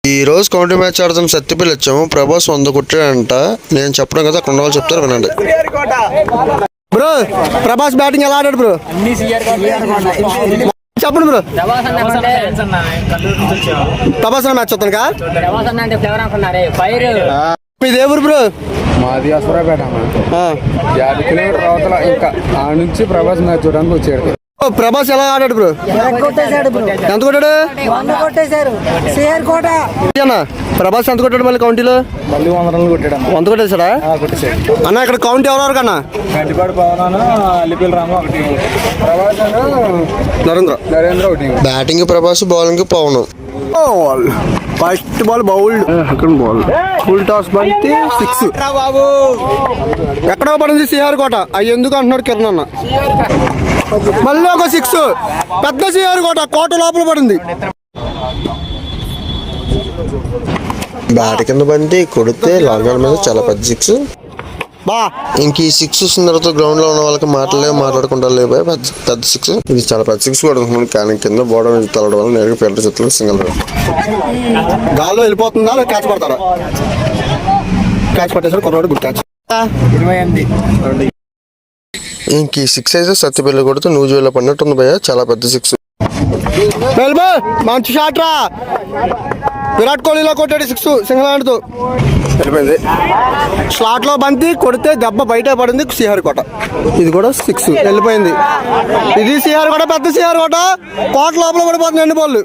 ఈ రోజు county match ఆడదాం సత్తిపల్లి వచ్చాము. ప్రభాస్ 100 కొట్టాడంట. నేను చెప్పడం కదా, అక్కడ ఉన్న వాళ్ళు చెప్తారు, వినండి. బ్రో ప్రభాస్ బ్యాటింగ్ ఎలా ఆడాడు బ్రో? చెప్పండి బ్రో. ప్రభాస్ మ్యాచ్ వస్తాను మీది ఏ ఊరు బ్రో? మాది అసురాపేట. 50 కిలోమీటర్ అవతల. ఇంకా ఆ నుంచి ప్రభాస్ మ్యాచ్ చూడడానికి వచ్చాడు. ప్రభాస్ ఎలా ఆడాడు బ్రో? ఎంత కొట్టాడు? ప్రభాస్ ఎంత కొట్టాడు మళ్ళీ కౌంటీలో? మళ్ళీ 100 రన్లు కొట్టాడు. 100 కొట్టేశాడా? అన్న ఇక్కడ కౌంటీ ఎవరెవరు కన్నా? గడ్డిపాడు పవన్, అల్లిపల్లి రామ ఒకటి, ప్రభాస్ నరేంద్ర ఒకటి. Batting Prabhas, bowling Pavan. First ball bowled, second ball full toss బంతి 6. ఎక్కడో పడింది సిఆర్ కోట. అవి ఎందుకు అంటున్నాడు కిరణ్ అన్న. మళ్ళీ ఒక 6. పెద్ద సిఆర్ కోట లోపల పడింది. బ్యాట్ కింద బండి కొడితే లాంగ్ మీద చాలా పెద్ద 6. ఇంక ఈ 6 వచ్చిన తర్వాత గ్రౌండ్ లో ఉన్న వాళ్ళకి మాట్లాడుకుంటా లేబోయే పెద్ద 6. ఇది చాలా పెద్ద 6 కొడుతున్నాను. కానీ కింద బోర్డర్ మీద తలడం వల్ల నేరుగా ఫీల్డర్ చేతులు సింగల్. గాల్లో వెళ్ళిపోతుందా క్యాచ్ పడతారా? క్యాచ్ పట్టేసాడు కొన్నాడు. Good catch. ఇంక ఈ 6 అయితే సత్తిపల్లి కొడితే నూజువేలో పడినట్టుంది భయ్య. చాలా పెద్ద 6. మంచి షాట్ రా. విరాట్ కోహ్లీలో కొట్టాడు 6 సింగిల్ హ్యాండ్ తో. వెళ్ళిపోయింది. స్లాట్ లో బంతి కొడితే దెబ్బ బయట పడింది సిఆర్ కోట. ఇది కూడా 6 వెళ్ళిపోయింది. ఇది సిఆర్ కోట, పెద్ద సిఆర్ కోట లోపల పడిపోతుంది. 2 బాల్.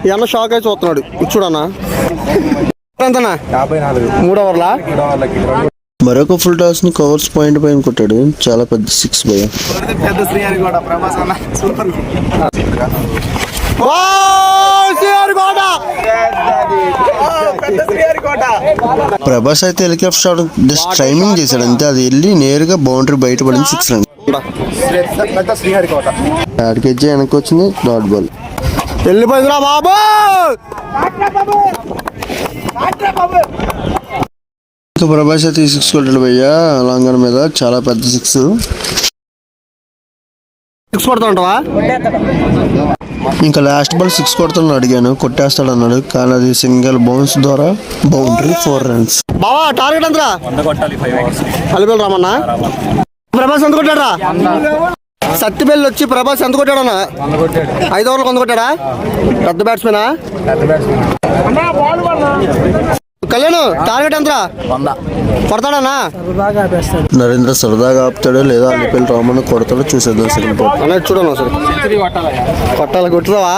ఈ అన్న షాక్ అయి చూస్తున్నాడు. చూడన్నా ఎంతనా? 54. 3 ఓవర్లా. మరొక ఫుల్ టాస్ ని కవర్స్ పాయింట్ పైన కొట్టాడు. చాలా పెద్ద 6 భయ్య. ప్రభాస్ అయితే హెలికాప్టర్ షాట్ జస్ట్ టైమింగ్ చేశాడు అంతే. అది వెళ్ళి నేరుగా బౌండరీ బయట పడింది. 6 రన్. ఆడికెచ్చి వెనక్కి వచ్చింది. డాట్ బాల్ వెళ్ళిపోయిందిరా బాబు. ఇంకా ప్రభాస్ అయితే 6 కొట్టాడు భయ్య లాంగ్ మీద. చాలా పెద్ద 6 కొడతా ఉంటావా? ఇంకా లాస్ట్ బాల్ 6 కొడతాను అడిగాను. కొట్టేస్తాడు అన్నాడు. కానీ అది సింగిల్ బౌన్స్ ద్వారా బౌండరీ 4 రన్స్. బావా టార్గెట్ ఎంతరా? అల్లిపల్లి రామన్నా. ప్రభాస్ ఎంత కొట్టాడా? సత్తిపల్లి వచ్చి ప్రభాస్ ఎంత కొట్టాడన్నా? 5 ఓవర్లకు 100 కొట్టాడా? పెద్ద బ్యాట్స్మెనా? కళ్యాణ్ టార్గెట్ ఎంతరా? కొడతాడన్నా? నరేంద్ర సరదాగా ఆపుతాడు లేదా అల్లిపల్లి రామన్ కొడతాడో చూసేద్దాం. సెకండ్ బాల్ అన్నట్టు చూడను. అసలు కొట్టాలి. కొట్టుతావా?